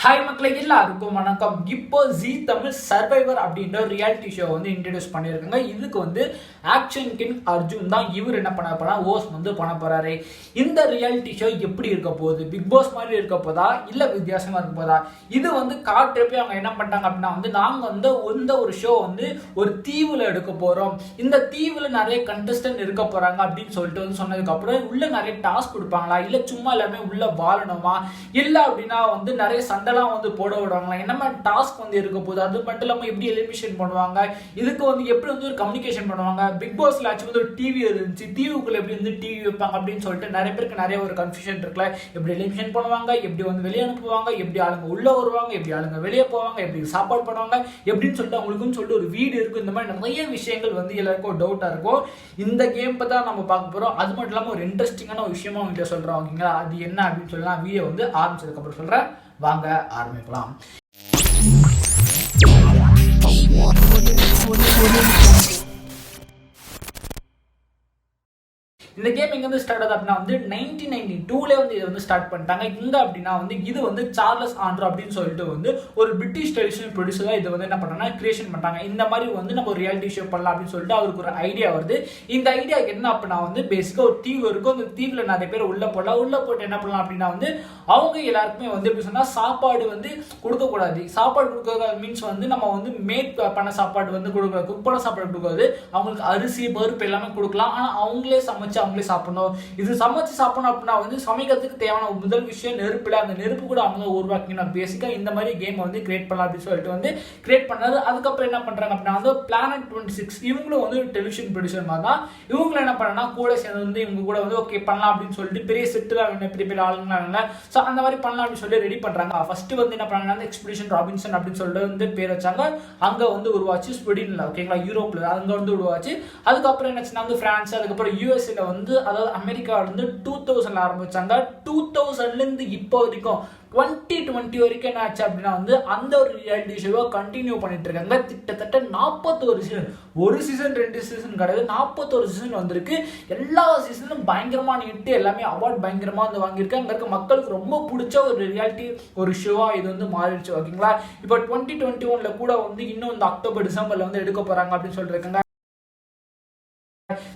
Hi மக்களே, எல்லாருக்கும் வணக்கம். இப்போ ஜி தமிழ் சர்வைவர் அப்படின்ற ஒரு ரியாலிட்டி ஷோ வந்து இன்ட்ரடியூஸ் பண்ணியிருக்காங்க. இதுக்கு வந்து ஆக்ஷன் கிங் அர்ஜுன் தான் இவர் என்ன பண்ண போறா ஹோஸ்ட் வந்து பண்ண போறாரு. இந்த ரியாலிட்டி ஷோ எப்படி இருக்க போகுது? பிக் பாஸ் மாதிரி இருக்க போதா இல்ல வித்தியாசமா இருக்க போதா? இது வந்து காட்டுறப்ப அவங்க என்ன பண்ணிட்டாங்க அப்படின்னா வந்து நாங்க வந்து இந்த ஒரு ஷோ வந்து ஒரு தீவுல எடுக்க போறோம், இந்த தீவுல நிறைய கண்டஸ்டன்ட் இருக்க போறாங்க அப்படின்னு சொல்லிட்டு வந்து சொன்னதுக்கு அப்புறம் உள்ள நிறைய டாஸ்க் கொடுப்பாங்களா இல்ல சும்மா எல்லாமே உள்ள வாழணுமா இல்ல அப்படின்னா வந்து நிறைய சண்டைலாம் வந்து போட விடுவாங்களா, என்ன மாதிரி டாஸ்க் வந்து இருக்க போகுது, அது மட்டும் இல்லாமல் எப்படி எலிமினேஷன் பண்ணுவாங்க, இதுக்கு வந்து எப்படி வந்து ஒரு கம்யூனிகேஷன் பண்ணுவாங்க. பிக் பாஸ்ல ஆச்சு வந்து ஒரு டிவி இருந்துச்சு, டிவிக்குள்ள எப்படி வந்து டிவி வைப்பாங்க அப்படின்னு சொல்லிட்டு நிறைய பேருக்கு நிறைய ஒரு கன்ஃபியூஷன் இருக்குல்ல. எப்படி எலிமினேஷன் பண்ணுவாங்க, எப்படி வந்து வெளியே அனுப்புவாங்க, எப்படி ஆளுங்க உள்ள வருவாங்க, எப்படி ஆளுங்க வெளியே போவாங்க, எப்படி சாப்பாடு பண்ணுவாங்க எப்படின்னு சொல்லிட்டு அவங்களுக்குன்னு சொல்லிட்டு ஒரு வீடு இருக்கும். இந்த மாதிரி நிறைய விஷயங்கள் வந்து எல்லாருக்கும் டவுட்டா இருக்கும். இந்த கேம் பத்தி தான் நம்ம பார்க்க போறோம். அது மட்டும் இல்லாமல் ஒரு இன்ட்ரெஸ்டிங்கான ஒரு விஷயமா உங்ககிட்ட சொல்றோம். ஓகேங்களா, அது என்ன அப்படின்னு சொல்லலாம் வீடியோ வந்து ஆரம்பிச்சதுக்கு அப்புறம் சொல்றேன். வாங்க ஆரம்பிக்கலாம். இந்த கேம் எங்க வந்து ஸ்டார்ட் ஆகுது அப்படின்னா வந்து 1992 வந்து இதை வந்து ஸ்டார்ட் பண்ணிட்டாங்க. இங்க அப்படின்னா வந்து இது வந்து சார்லஸ் ஆண்ட்ரோ அப்படின்னு சொல்லிட்டு வந்து ஒரு பிரிட்டிஷ் டெலிவிஷன் ப்ரொடியூசரா இதை வந்து என்ன பண்ணாங்கன்னா கிரியேஷன் பண்ணாங்க. இந்த மாதிரி வந்து நம்ம ஒரு ரியாலிட்டி ஷோ பண்ணலாம் அப்படின்னு சொல்லிட்டு அவருக்கு ஒரு ஐடியா வருது. இந்த ஐடியா என்ன அப்படின்னா வந்து பேசிக்கா ஒரு தீவு இருக்கும், அந்த தீவுல நிறைய பேர் உள்ள போடலாம். உள்ள போட்டு என்ன பண்ணலாம் அப்படின்னா வந்து அவங்க எல்லாருக்குமே வந்து எப்படி சொன்னா சாப்பாடு வந்து கொடுக்க கூடாது. சாப்பாடு கொடுக்க மீன்ஸ் வந்து நம்ம வந்து மேக் பண்ண சாப்பாடு வந்து கொடுக்க, குக் பண்ண சாப்பாடு கொடுக்காது. அவங்களுக்கு அரிசி பருப்பு எல்லாமே கொடுக்கலாம். ஆனா அவங்களே சமைச்சு அவங்களே சாப்பிடணும். இது சமைச்சு சாப்பிடணும் அப்படின்னா வந்து சமைக்கிறதுக்கு தேவையான முதல் விஷயம் நெருப்புல, அந்த நெருப்பு கூட அவங்க உருவாக்கினா பேசிக்கா இந்த மாதிரி கேம் வந்து கிரியேட் பண்ணலாம் அப்படின்னு சொல்லிட்டு வந்து கிரியேட் பண்ணது. அதுக்கப்புறம் என்ன பண்றாங்க அப்படின்னா வந்து பிளானட் 26 இவங்களும் வந்து டெலிவிஷன் ப்ரொடியூசர் மாதிரி தான். இவங்களும் என்ன பண்ணா கூட சேர்ந்து வந்து இவங்க கூட வந்து ஓகே பண்ணலாம் அப்படின்னு சொல்லிட்டு பெரிய செட்டுல பெரிய பெரிய ஆளுங்களா ஸோ அந்த மாதிரி பண்ணலாம் அப்படின்னு சொல்லி ரெடி பண்றாங்க. ஃபர்ஸ்ட் வந்து என்ன பண்ணாங்கன்னா எக்ஸ்பிடிஷன் ராபின்சன் அப்படின்னு சொல்லிட்டு வந்து பேர் வச்சாங்க. அங்க வந்து உருவாச்சு ஸ்வீடன்ல, ஓகேங்களா, யூரோப்ல அங்க வந்து உருவாச்சு. அதுக்கப்புறம் என்ன வந்து பிரான்ஸ், அதுக்கப்புறம் யூஎஸ்ல வந்து அதாவது அமெரிக்காவில இருந்து 2000 ஆரம்பிச்சாங்க. 2000ல இருந்து இப்போ வரைக்கும் 2020 வரைக்கும் என்ன ஆச்சு அப்படின்னா வந்து அந்த ஒரு ரியாலிட்டி ஷோவை கண்டினியூ பண்ணிட்டு இருக்காங்க. கிட்டத்தட்ட 41 சீசன், ஒரு சீசன் 2 சீசன் கிடையாது, 41 சீசன் வந்திருக்கு. எல்லா சீசனும் பயங்கரமா நீட்டு எல்லாமே அவார்ட் பயங்கரமா வந்து வாங்கியிருக்கு. அங்க இருக்க மக்களுக்கு ரொம்ப பிடிச்ச ஒரு ரியாலிட்டி ஒரு ஷோவா இது வந்து மாறிடுச்சு. ஓகேங்களா, இப்போ 2021ல கூட வந்து இன்னும் இந்த அக்டோபர் டிசம்பர்ல வந்து எடுக்க போறாங்க அப்படின்னு சொல்லிட்டு இருக்காங்க.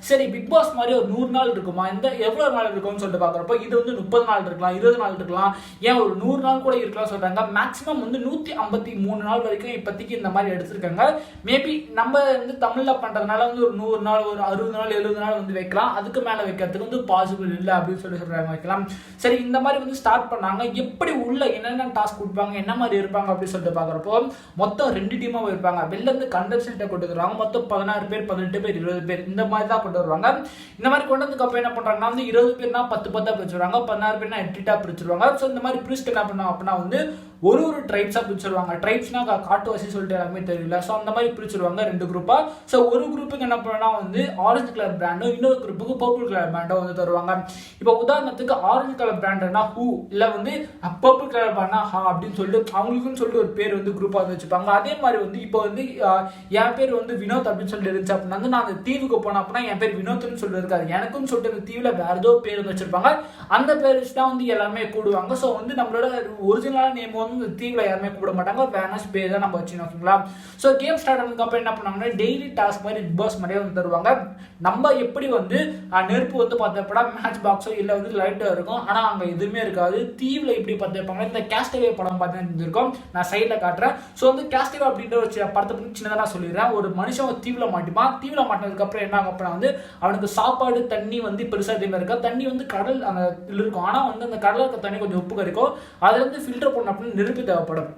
சரி, பிக் பாஸ் மாதிரி ஒரு 100 நாள் இருக்குமா, இந்த எவ்வளவு நாள் இருக்கும்னு சொல்லிட்டு பாக்குறப்போ இது வந்து 30 நாள் இருக்கலாம், 20 நாள் இருக்கலாம், ஏன் ஒரு 100 நாள் கூட இருக்கலாம் சொல்றாங்க. மேக்ஸிமம் வந்து 153 நாள் வரைக்கும் இப்போதைக்கு இந்த மாதிரி எடுத்திருக்காங்க. மேபி நம்ம வந்து தமிழ்ல பண்றதுனால வந்து ஒரு 100 நாள், ஒரு 60 நாள், 70 நாள் வந்து வைக்கலாம். அதுக்கு மேல வைக்கிறதுக்கு வந்து பாசிபிள் இல்லை அப்படின்னு சொல்லி சொல்றாங்க. வைக்கலாம். சரி, இந்த மாதிரி வந்து ஸ்டார்ட் பண்ணாங்க. எப்படி உள்ள என்னென்ன டாஸ்க் கொடுப்பாங்க, என்ன மாதிரி இருப்பாங்க அப்படின்னு சொல்லிட்டு பாக்குறப்போ மொத்தம் 2 டீமா இருப்பாங்க. வெளில இருந்து கண்டஸ்டன்ட்டை கொண்டு வருவாங்க. மொத்தம் 16 பேர், 18 பேர், 20 பேர் இந்த மாதிரி தான் கொண்டு வருவாங்க. இந்த மாதிரி கொண்டு வந்ததுக்கு அப்புறம் என்ன பண்றாங்கன்னா வந்து 20 பேர்னா 10 பிரிச்சுருவாங்க, 16 பேர்னா 8 பிரிச்சுருவாங்க. ஸோ இந்த மாதிரி பிரிச்சுட்டு என்ன பண்ணாங்க அப்படின்னா வந்து ஒரு ட்ரைப்ஸா பிரிச்சிருவாங்க. ட்ரைப்ஸ்னா காட்டுவாசி சொல்லிட்டு எல்லாமே தெரியல. ஸோ அந்த மாதிரி பிரிச்சிருவாங்க 2 குரூப்பா. ஸோ ஒரு குரூப்புக்கு என்ன பண்ணா வந்து ஆரஞ்சு கலர் பிராண்டும், இன்னொரு குரூப்புக்கு பர்பிள் கலர் பிராண்டும் வந்து தருவாங்க. இப்போ உதாரணத்துக்கு ஆரஞ்சு கலர் பிராண்ட்னா ஹூ, இல்ல வந்து பர்பிள் கலர் பிராண்ட்னா ஹா அப்படின்னு சொல்லிட்டு அவங்களுக்குன்னு சொல்லிட்டு ஒரு பேர் வந்து குரூப்பா வந்து வச்சுப்பாங்க. அதே மாதிரி வந்து இப்போ வந்து என் பேர் வந்து வினோத் அப்படின்னு சொல்லிட்டு இருந்துச்சு அப்படின்னா வந்து நான் அந்த தீவுக்கு போனேன் அப்படின்னா என் பேர் வினோத்னு சொல்லிட்டு இருக்காது, எனக்குன்னு சொல்லிட்டு அந்த தீவுல வேற ஏதோ பேர் வந்து வச்சிருப்பாங்க. அந்த பேர் வச்சு தான் வந்து எல்லாமே கூடுவாங்க. ஸோ வந்து நம்மளோட ஒரிஜினலான நேம் வந்து தீவுல யாருமே கூப்பிட மாட்டாங்க, வேனஸ் பேர் தான் நம்ம வச்சுக்கணும். ஓகேங்களா, ஸோ கேம் ஸ்டார்ட் ஆனதுக்கு அப்புறம் என்ன பண்ணாங்கன்னா டெய்லி டாஸ்க் மாதிரி பிக் பாஸ் மாதிரியே வந்து தருவாங்க. நம்ம எப்படி வந்து நெருப்பு வந்து பார்த்தப்படா மேட்ச் பாக்ஸோ இல்லை வந்து லைட்டோ இருக்கும், ஆனால் அங்கே எதுவுமே இருக்காது. தீவுல எப்படி பார்த்து வைப்பாங்க, இந்த கேஸ்டவே படம் பார்த்து இருக்கும், நான் சைடில் காட்டுறேன். ஸோ வந்து கேஸ்டவே அப்படின்ற ஒரு படத்தை பற்றி சின்னதாக நான் சொல்லிடுறேன். ஒரு மனுஷன் ஒரு தீவுல மாட்டிப்பான். தீவுல மாட்டினதுக்கு அப்புறம் என்ன ஆகும் அப்படின்னா வந்து அவனுக்கு சாப்பாடு தண்ணி வந்து பெருசாக எதுவுமே இருக்கா. தண்ணி வந்து கடல் அந்த இருக்கும், ஆனால் வந்து அந்த கடலில் இருக்க தண்ணி கொஞ்சம் உப்பு கறிக்கும். அதுல இருந்து ஃபில்டர் பண்ண அப்படின்னு நெருப்பு தேவைப்படும்.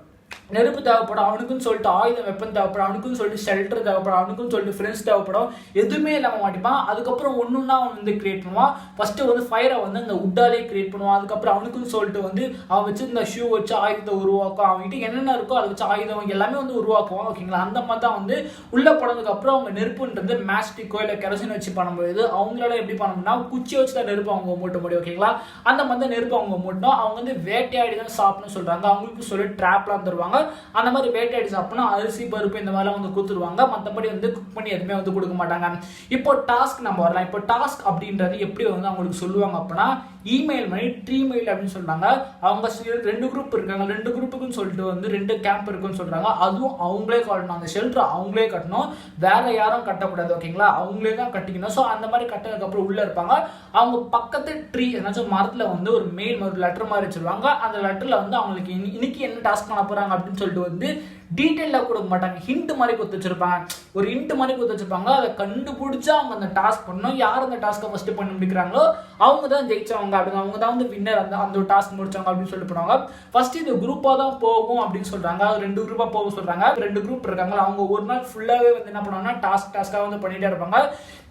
அவனுக்குன்னு சொல்லிட்டு ஆயுதம் வெப்பன் தேவைப்படும், அவனுக்குன்னு சொல்லிட்டு ஷெல்டர் தேவைப்படும், அவனுக்குன்னு சொல்லிட்டு ஃப்ரெண்ட்ஸ் தேவைப்படும். எதுவுமே இல்லாமல் மாட்டிப்பான். அதுக்கப்புறம் ஒன்றுன்னா அவன் வந்து கிரியேட் பண்ணுவான். ஃபர்ஸ்ட் வந்து ஃபயரை வந்து அந்த உட்டாலே கிரியேட் பண்ணுவான். அதுக்கப்புறம் அவனுக்குன்னு சொல்லிட்டு வந்து அவன் வச்சு இந்த ஷூ வச்சு ஆயுதத்தை உருவாக்கும். அவன்கிட்ட என்னென்ன இருக்கோ அதை வச்சு ஆயுதம் எல்லாமே வந்து உருவாக்குவான். ஓகேங்களா, அந்த மாதிரி தான் வந்து உள்ள போனதுக்கு அப்புறம் அவங்க நெருப்புன்றது மேஸ்டிக்கோ இல்லை கெரசின் வச்சு பண்ணும்போது அவங்களால எப்படி பண்ணணும்னா குச்சி வச்சு தான் நெருப்பு அவங்க மூட்ட முடியும். ஓகேங்களா, அந்த மாதிரி தான் நெருப்பு அவங்க மூட்டணும். அவங்க வந்து வேட்டையாடி தான் சாப்பிடணும்னு சொல்றாங்க. அவங்களுக்கு சொல்லி ட்ராப்லாம் தருவாங்க. சொல்லுவாங்க. அந்த மாதிரி வேட்டையாடி சாப்பிடணும் அரிசி பருப்பு இந்த மாதிரிலாம் வந்து கொடுத்துருவாங்க. மற்றபடி வந்து குக் பண்ணி எதுவுமே வந்து கொடுக்க மாட்டாங்க. இப்போ டாஸ்க் நம்ம வரலாம். இப்போ டாஸ்க் அப்படின்றது எப்படி வந்து அவங்களுக்கு சொல்லுவாங்க அப்படின்னா இமெயில் பண்ணி ட்ரீமெயில் அப்படின்னு சொல்றாங்க. அவங்க 2 குரூப் இருக்காங்க, 2 குரூப்புக்குன்னு சொல்லிட்டு வந்து 2 கேம்ப் இருக்குன்னு சொல்றாங்க. அதுவும் அவங்களே கட்டணும், அந்த ஷெல்டர் அவங்களே கட்டணும், வேற யாரும் கட்டக்கூடாது. ஓகேங்களா, அவங்களே தான் கட்டிக்கணும். ஸோ அந்த மாதிரி கட்டினதுக்கு அப்புறம் உள்ள இருப்பாங்க. அவங்க பக்கத்து ட்ரீ ஏதாச்சும் மரத்துல வந்து ஒரு மெயில் ஒரு லெட்டர் மாதிரி வச்சிருவாங்க. அந்த லெட்டர்ல வந்து அவங்களுக்கு இன்னைக்கு என்ன டாஸ்க் பண்ண போறாங்க அப்படின்னு சொல்லிட்டு வந்து டீட்டெயிலாக கொடுக்க மாட்டாங்க, ஹிண்ட் மாதிரி கொடுத்து வச்சிருப்பாங்க. ஒரு ஹிண்ட் மாதிரி கொடுத்து வச்சிருப்பாங்க. அதை கண்டுபிடிச்சா அவங்க அந்த டாஸ்க் பண்ணணும். யார் அந்த டாஸ்க்கை ஃபர்ஸ்ட் பண்ணி முடிக்கிறாங்களோ அவங்க தான் ஜெயிச்சவங்க அப்படின்னு, அவங்க தான் வந்து வின்னர், அந்த ஒரு டாஸ்க் முடிச்சவங்க அப்படின்னு சொல்லிட்டு போனாங்க. ஃபர்ஸ்ட் இது குரூப்பா தான் போகும் அப்படின்னு சொல்றாங்க. 2 குரூப்பா போக சொல்றாங்க. 2 குரூப் இருக்காங்க. அவங்க ஒரு நாள் ஃபுல்லாவே வந்து என்ன பண்ணுவாங்கன்னா டாஸ்க்காக வந்து பண்ணிட்டே இருப்பாங்க.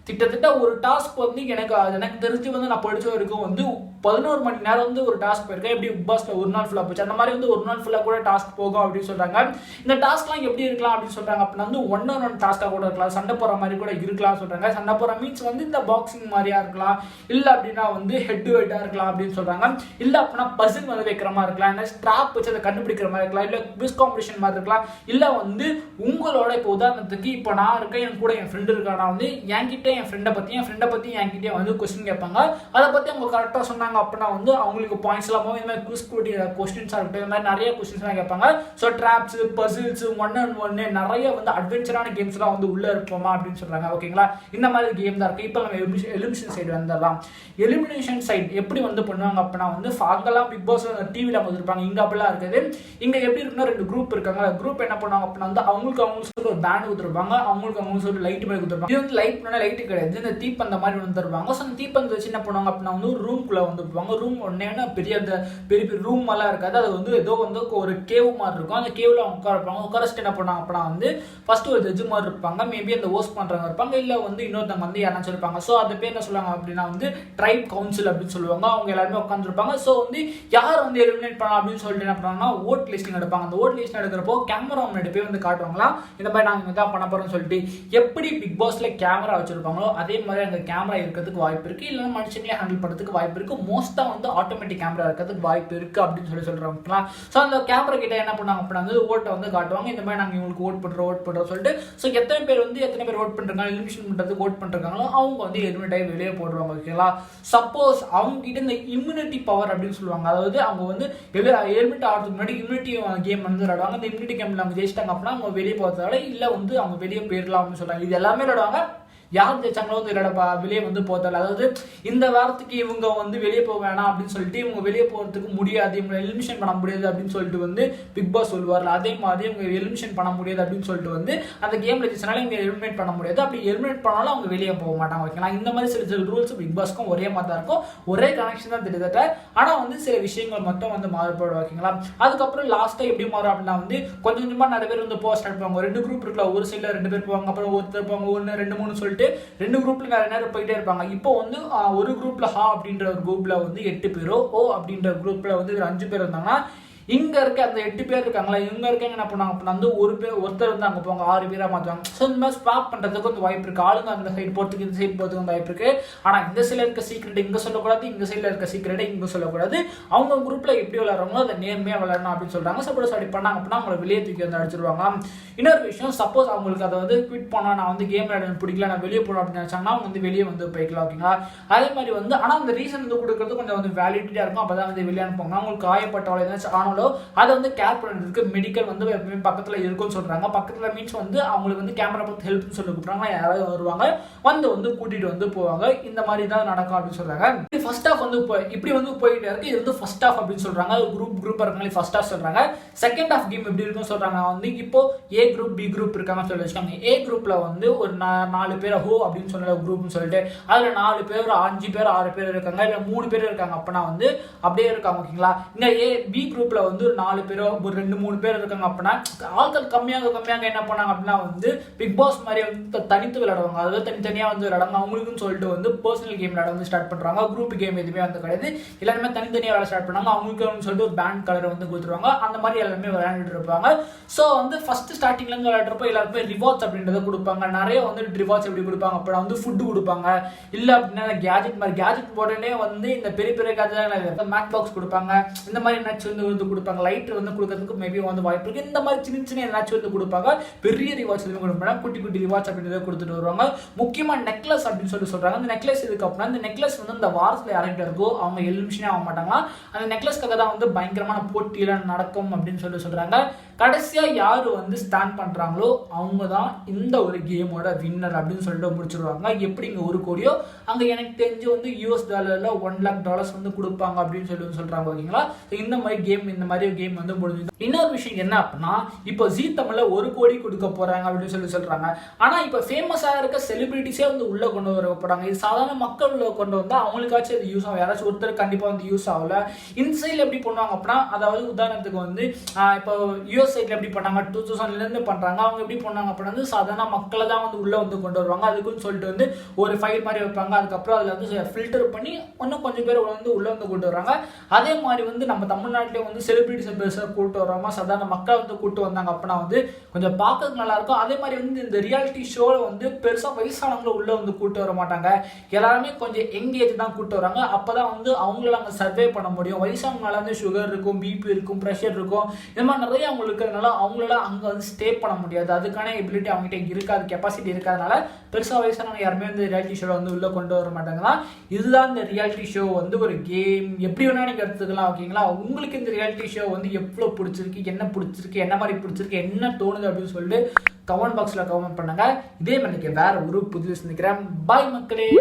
கிட்டத்தட்ட ஒரு டாஸ்க் வந்து எனக்கு தெரிஞ்சு வந்து நான் படிச்ச வரைக்கும் வந்து 11 மணி நேரம் வந்து ஒரு டாஸ்க் போயிருக்கேன். எப்படி பிக் பாஸ்ல ஒரு நாள் ஃபுல்லா போச்சு, அந்த மாதிரி வந்து ஒரு நாள் ஃபுல்லா கூட டாஸ்க் போகும் அப்படின்னு சொல்றாங்க. இந்த டாஸ்க்லாம் எப்படி இருக்கலாம் அப்படின்னு சொல்றாங்க அப்படின்னா வந்து 1-on-1 டாஸ்கா கூட இருக்கலாம், சண்டை போற மாதிரி கூட இருக்கலாம் சொல்றாங்க. சண்டை போற மீன்ஸ் வந்து இந்த பாக்ஸிங் மாதிரியா இருக்கலாம், இல்ல அப்படின்னா வந்து ஹெட் டு ஹெட்டா இருக்கலாம் அப்படின்னு சொல்றாங்க. இல்ல அப்படின்னா பசில் வந்து வைக்கிற மாதிரி இருக்கலாம், இல்ல ஸ்ட்ராப் வச்சு அதை கண்டுபிடிக்கிற மாதிரி இருக்கலாம், இல்ல குவிஸ் காம்படிஷன் மாதிரி இருக்கலாம், இல்ல வந்து உங்களோட இப்போ உதாரணத்துக்கு இப்போ நான் இருக்கேன், என் கூட என் ஃப்ரெண்டு இருக்கா, நான் வந்து என்கிட்ட என் ஃப்ரெண்டை பத்தி என்கிட்ட வந்து கொஸ்டின் கேட்பாங்க. அதை பத்தி அவங்க கரெக்டா சொன்னாங்க அப்படின்னா வந்து அவங்களுக்கு பாயிண்ட்ஸ் எல்லாம் இந்த மாதிரி குவிஸ் கொஸ்டின்ஸா இருக்கட்டும், இந்த மாதிரி நிறைய கொஸ்டின்ஸ் எல்லாம் கேட்பாங்க. ஸோ ட்ராப்ஸ், பசில்ஸ், 1-on-1 நிறைய வந்து அட்வென்ச்சரான கேம்ஸ் எல்லாம் வந்து உள்ள இருப்போமா அப்படின்னு சொல்றாங்க. ஓகேங்களா, இந்த மாதிரி கேம் தான் இருக்கு. இப்போ நம்ம எலிமினேஷன் சைடு வந்துடலாம். எலிமினேஷன் சைடு எப்படி வந்து பண்ணுவாங்க அப்படின்னா வந்து அங்கெல்லாம் பிக் பாஸ் டிவில வந்துருப்பாங்க. இங்க அப்படிலாம் இருக்குது. இங்க எப்படி இருக்குன்னா 2 குரூப் இருக்காங்க. குரூப் என்ன பண்ணுவாங்க அப்படின்னா வந்து அவங்களுக்கு சொல்லிட்டு ஒரு பேண்ட் கொடுத்துருப்பாங்க, அவங்களுக்கு சொல்லிட்டு லைட் மாதிரி கொடுத்துருப்பாங்க. இது வந்து லைட் பண்ணா லைட் கிடையாது, இந்த தீப்பந்த மாதிரி வந்து தருவாங்க. ஸோ அந்த தீப்பந்த வச்சு என்ன பண்ணுவாங்க அப்படின்னா வந்து ஒரு ரூம்குள்ள வந்து போவாங்க. ரூம் ஒன்னே பெரிய ரூம் எல்லாம் இருக்காது. அது வந்து ஏதோ வந்து ஒரு கேவ் மாதிரி இருக்கும். அந்த கேவ்ல அவங்க உட்காரப்பாங்க. உட்காரச்சிட்டு என்ன பண்ணுவாங்க அப்படின்னா வந்து ஃபர்ஸ்ட் ஒரு ஜட்ஜ் மாதிரி இருப்பாங்க, மேபி அந்த ஹோஸ்ட் பண்றவங்க இருப்பாங்க, இல்ல வந்து இன்னொருத்தவங்க வந்து யாராச்சும் இருப்பாங்க. ஸோ அது பேர் என்ன சொல்லுவாங்க அப்படின்னா வந்து ட்ரைப் கவுன்சில் அப்படின்னு சொல்லுவாங்க. அவங்க எல்லாருமே உட்காந்துருப்பாங்க. ஸோ வந்து யார் வந்து எலிமினேட் பண்ணலாம் அப்படின்னு சொல்லிட்டு என்ன பண்ணாங்கன்னா ஓட் லிஸ்டிங் எடுப்பாங்க. அந்த ஓட் லிஸ்ட் எடுக்கிறப்போ கேமரா முன்னாடி போய் வந்து காட்டுவாங்களா, இந்த மாதிரி நாங்கள் இதான் பண்ண போறோம்னு சொல்லிட்டு. எப்படி பிக் பாஸ்ல கேமரா வச்சிருப்பாங்களோ அதே மாதிரி அந்த கேமரா இருக்கிறதுக்கு வாய்ப்பு இருக்கு, இல்லைன்னா மனுஷங்களே ஹேண்டில் பண்ணுறதுக்கு வாய்ப்பு இருக்கு. மோஸ்டா வந்து ஆட்டோமேட்டிக் கேமரா இருக்கிறதுக்கு வாய்ப்பு இருக்கு அப்படின்னு சொல்றாங்க. ஸோ அந்த கேமரா கிட்ட என்ன பண்ணாங்க அப்படின்னா வந்து ஓட்டை வந்து காட்டுவாங்க. இந்த மாதிரி நாங்கள் இவங்களுக்கு ஓட் பண்றோம் சொல்லிட்டு. ஸோ எத்தனை பேர் ஓட் பண்றாங்க, எலிமினேஷன் பண்றதுக்கு ஓட் பண்றாங்களோ அவங்க வந்து எலிமினேட் ஆகி வெளியே போடுவாங்க. ஓகேங்களா, சப்போஸ் அவங்க கிட்ட இந்த இம்யூனிட்டி பவர் அப்படின்னு சொல்லுவாங்க. அதாவது அவங்க வந்து எலிமினேட் ஆகிறதுக்கு முன்னாடி இம்யூனிட்டி கேம் வந்து விளையாடுவாங்க. அந்த இம்யூனிட்டி கேம்ல அவங்க ஜெயிச்சிட்டாங்க அப்படின்னா அவங்க வெளியே போகிறதால இல்ல வந்து அவங்க வெளியே போயிடலாம் அப்படின்னு சொல்றாங்க. இது எல்லாமே விளையாடுவாங்க. யார் ஜெயிச்சாங்களோ வந்து இல்லடா வெளியே வந்து போதல, அதாவது இந்த வாரத்துக்கு இவங்க வந்து வெளியே போக வேணாம் அப்படின்னு சொல்லிட்டு இவங்க வெளியே போறதுக்கு முடியாது, இவங்க எலிமினேஷன் பண்ண முடியாது அப்படின்னு சொல்லிட்டு வந்து பிக் பாஸ் சொல்லுவார்ல, அதே மாதிரி இவங்க எலிமினேஷன் பண்ண முடியாது அப்படின்னு சொல்லிட்டு வந்து அந்த கேம்ல ஜெயிச்சனால இவங்க எலிமினேட் பண்ண முடியாது. அப்படி எலிமினேட் பண்ணாலும் அவங்க வெளியே போக மாட்டாங்க. ஓகேங்களா, இந்த மாதிரி சில ரூல்ஸ் பிக் பாஸ்க்கும் ஒரே மாதிரி தான் இருக்கும், ஒரே கனெக்ஷன் தான் தெரியுது. ஆனா வந்து சில விஷயங்கள் மட்டும் வந்து மாறுபடும். ஓகேங்களா, அதுக்கப்புறம் லாஸ்டா எப்படி மாறும் அப்படின்னா வந்து கொஞ்சம் கொஞ்சமா நிறைய பேர் வந்து போக ஸ்டார்ட் பண்ணுவாங்க. 2 குரூப் இருக்குல்ல, ஒரு சைட்ல 2 பேர் போவாங்க, அப்புறம் ஒருத்தர் போவாங்க, 1 2 3 சொல்லிட்டு 2 குரூப்ல நிறைய நேரம் போயிட்டே இருப்பாங்க. இப்போ வந்து ஒரு குரூப்ல ஹா அப்படின்ற ஒரு குரூப்ல வந்து 8 பேரோ, ஓ அப்படின்ற குரூப்ல வந்து 5 பேர் இருந்தாங்கன்னா இங்க இருக்க அந்த 8 பேர் இருக்காங்களா, இவங்க இருக்காங்க என்ன பண்ணுவாங்க அப்படின்னா வந்து ஒருத்தர் வந்து அங்க போவாங்க, 6 பேரா மாத்துவாங்க. ஸோ இந்த மாதிரி ஸ்வாப் பண்றதுக்கு வந்து வாய்ப்பு இருக்கு. ஆளுங்க அந்த சைடு போறதுக்கு இந்த சைடு போறதுக்கு வந்து வாய்ப்பு இருக்கு. ஆனா இந்த சைட்ல இருக்க சீக்ரெட் இங்க சொல்லக்கூடாது, இந்த சைட்ல இருக்க சீக்ரெட் இங்க சொல்லக்கூடாது. அவங்க குரூப்ல எப்படி விளையாடுறாங்களோ அதை நேர்மையா விளையாடணும் அப்படின்னு சொல்றாங்க. சப்போஸ் அப்படி பண்ணாங்க அப்படின்னா அவங்களை வெளியே தூக்கி வந்து அடிச்சிருவாங்க. இன்னொரு விஷயம், சப்போஸ் அவங்களுக்கு அதை வந்து குவிட் பண்ணா, நான் வந்து கேம் விளையாட பிடிக்கல, நான் வெளியே போகணும் அப்படின்னு நினைச்சாங்கன்னா அவங்க வந்து வெளியே வந்து போய்க்கலாம். ஓகேங்களா, அதே மாதிரி வந்து ஆனா அந்த ரீசன் வந்து கொடுக்கறது கொஞ்சம் வந்து வேலிடிட்டியா இருக்கும். அப்பதான் வந்து வெளியே அனுப்புவாங்க. அவங்களுக்கு காயப்பட்டவளை ஏதாச்சும் ஆனாலோ அதை வந்து கேர் பண்ணுறதுக்கு மெடிக்கல் வந்து எப்பவுமே பக்கத்தில் இருக்குன்னு சொல்றாங்க. பக்கத்தில் மீன்ஸ் வந்து அவங்களுக்கு வந்து கேமரா பார்த்து ஹெல்ப்னு சொல்லி கூப்பிட்றாங்க. யாராவது வருவாங்க, வந்து கூட்டிட்டு வந்து போவாங்க. இந்த மாதிரி தான் நடக்கும் அப்படின்னு சொல்றாங்க. ஃபர்ஸ்ட் ஹாஃப் வந்து இப்படி வந்து போயிட்டே இருக்கு. இது வந்து ஃபர்ஸ்ட் ஹாஃப் அப்படின்னு சொல்றாங்க. குரூப் இருக்காங்க, ஃபர்ஸ்ட் ஹாஃப் சொல்றாங்க. செகண்ட் ஹாஃப் கேம் எப்படி இருக்குன்னு சொல்றாங்க. வந்து இப்போ ஏ குரூப் பி குரூப் இருக்காங்கன்னு சொல்லி வச்சுக்காங்க. ஏ குரூப்ல வந்து ஒரு 4 பேர் ஹோ அப்படின்னு சொல்ற குரூப்னு சொல்லிட்டு அதுல 4 பேர் 5 பேர் 6 பேர் இருக்காங்க, இல்ல 3 பேர் இருக்காங்க அப்படின்னா வந்து அப்படியே இருக்காங்க. ஓகேங்களா, இந்த ஏ பி குரூப்ல வந்து ஒரு 4 பேரோ ஒரு 2-3 பேர் இருக்காங்க அப்படின்னா ஆட்கள் கம்மியாக என்ன பண்ணாங்க அப்படின்னா வந்து பிக் பாஸ் மாதிரி வந்து தனித்து விளையாடுவாங்க. அதாவது தனித்தனியா வந்து விளையாடுவாங்க. அவங்களுக்குன்னு சொல்லிட்டு வந்து பர்சனல் கேம் விளையாட வந்து ஸ்டார்ட் பண்றாங்க. குரூப் கேம் எதுவுமே வந்து கிடையாது. எல்லாருமே தனித்தனியா விளையாட ஸ்டார்ட் பண்ணாங்க. அவங்களுக்கு சொல்லிட்டு ஒரு பேண்ட் கலர் வந்து கொடுத்துருவாங்க. அந்த மாதிரி எல்லாருமே விளையாண்டுட்டு இருப்பாங்க. ஸோ வந்து ஃபர்ஸ்ட் ஸ்டார்டிங்ல இருந்து விளையாடுறப்போ எல்லாருமே ரிவார்ட்ஸ் அப்படின்றத கொடுப்பாங்க. நிறைய வந்து ரிவார்ட்ஸ் எப்படி கொடுப்பாங்க அப்படின்னா வந்து ஃபுட்டு கொடுப்பாங்க, இல்ல அப்படின்னா கேஜெட் போட்டே வந்து இந்த பெரிய கேஜெட் மேக் பாக்ஸ் கொடுப்பாங்க. இந்த மாதிரி என்னாச்சு வந்து கொடுப்பாங்க, லைட்டர் வந்து கொடுக்கறதுக்கு மேபி வந்து வாய்ப்பு இருக்கு. இந்த மாதிரி சின்ன சின்ன ஏதாச்சும் வந்து கொடுப்பாங்க. பெரிய ரிவார்ட்ஸ் எதுவும் கொடுக்க மாட்டாங்க, குட்டி குட்டி ரிவார்ட்ஸ் அப்படின்றத கொடுத்துட்டு வருவாங்க. முக்கியமா நெக்லஸ் அப்படின்னு சொல்றாங்க. அந்த நெக்லஸ் இதுக்கு அப்படின்னா இந்த நெக்லஸ் வந்து இந்த வாரத்தில் யார்கிட்ட இருக்கோ அவங்க 7 நிமிஷமே ஆக மாட்டாங்களா, அந்த நெக்லஸ்க்காக தான் வந்து பயங்கரமான போட்டியில நடக்கும் அப்படின்னு சொல்றாங்க. கடைசியா யாரு வந்து ஸ்டாண்ட் பண்றாங்களோ அவங்க தான் இந்த ஒரு கேமோட வின்னர் அப்படின்னு சொல்லிட்டு முடிச்சிருவாங்க. எப்படிங்க 1 கோடியோ அங்க எனக்கு தெரிஞ்சு வந்து $1 $1 lakh வந்து கொடுப்பாங்க அப்படின்னு சொல்றாங்க. ஓகேங்களா, இந்த மாதிரி கேம் வந்து முடிஞ்சது. இன்னொரு விஷயம் என்ன அப்படின்னா, இப்போ ஜீ தமிழ்ல 1 கோடி கொடுக்க போறாங்க அப்படின்னு சொல்றாங்க. ஆனா இப்போ ஃபேமஸா இருக்க செலிபிரிட்டிஸே வந்து உள்ள கொண்டு வர போறாங்க. இது சாதாரண மக்கள் உள்ள கொண்டு வந்தா அவங்களுக்காச்சும் இது யூஸ் ஆகும், யாராச்சும் ஒருத்தர் கண்டிப்பா வந்து யூஸ் ஆகல. இந்த சைட்ல எப்படி பண்ணுவாங்க அப்படின்னா, அதாவது உதாரணத்துக்கு வந்து இப்போ யூஎஸ் சைட்ல எப்படி பண்ணாங்க 2000ல இருந்து பண்றாங்க. அவங்க எப்படி பண்ணாங்க அப்படின்னா வந்து சாதாரண மக்களை தான் வந்து உள்ள வந்து கொண்டு வருவாங்க. அதுக்குன்னு சொல்லிட்டு வந்து ஒரு ஃபைல் மாதிரி வைப்பாங்க. அதுக்கப்புறம் அதுல வந்து ஃபில்டர் பண்ணி இன்னும் கொஞ்சம் பேர் வந்து உள்ள வந்து கொண்டு வராங்க. அதே மாதிரி வந்து நம்ம தமிழ்நாட்டிலே வந்து செலிபிரிட்டிஸ் பெருசாக கூட்டு வராம சாதாரண மக்கள் வந்து கூட்டு வந்தாங்க அப்படின்னா வந்து கொஞ்சம் பார்க்கறதுக்கு நல்லா இருக்கும். அதே மாதிரி வந்து இந்த ரியாலிட்டி ஷோவில் வந்து பெருசா வயசானவங்களும் உள்ள வந்து கூட்டு வர மாட்டாங்க. எல்லாருமே கொஞ்சம் யங் ஏஜ் தான் கூட்டு வராங்க. அப்பதான் வந்து அவங்களால அங்கே சர்வே பண்ண முடியும். வயசானவங்களால வந்து சுகர் இருக்கும், பிபி இருக்கும், ப்ரெஷர் இருக்கும், இந்த மாதிரி நிறைய அவங்களுக்கு இருக்கிறதுனால அவங்களால அங்கே வந்து ஸ்டே பண்ண முடியாது. அதுக்கான எபிலிட்டி அவங்ககிட்ட இருக்காது, கெப்பாசிட்டி இருக்காதனால பெருசாக வயசானவங்க யாருமே வந்து ரியாலிட்டி ஷோவில் வந்து உள்ள கொண்டு வர மாட்டாங்களா. இதுதான் இந்த ரியாலிட்டி ஷோ வந்து ஒரு கேம், எப்படி வேணா நீங்க எடுத்துக்கலாம். ஓகேங்களா, உங்களுக்கு இந்த ரியாலிட்டி ஷோ வந்து எவ்வளோ பிடிச்சிருக்கு, என்ன பிடிச்சிருக்கு, என்ன மாதிரி பிடிச்சிருக்கு, என்ன தோணுது அப்படின்னு சொல்லிட்டு கமெண்ட் பாக்ஸ்ல கமெண்ட் பண்ணுங்க. இதே மாதிரி வேற ஒரு புதிய சந்திக்கிறேன். பாய் மக்களே.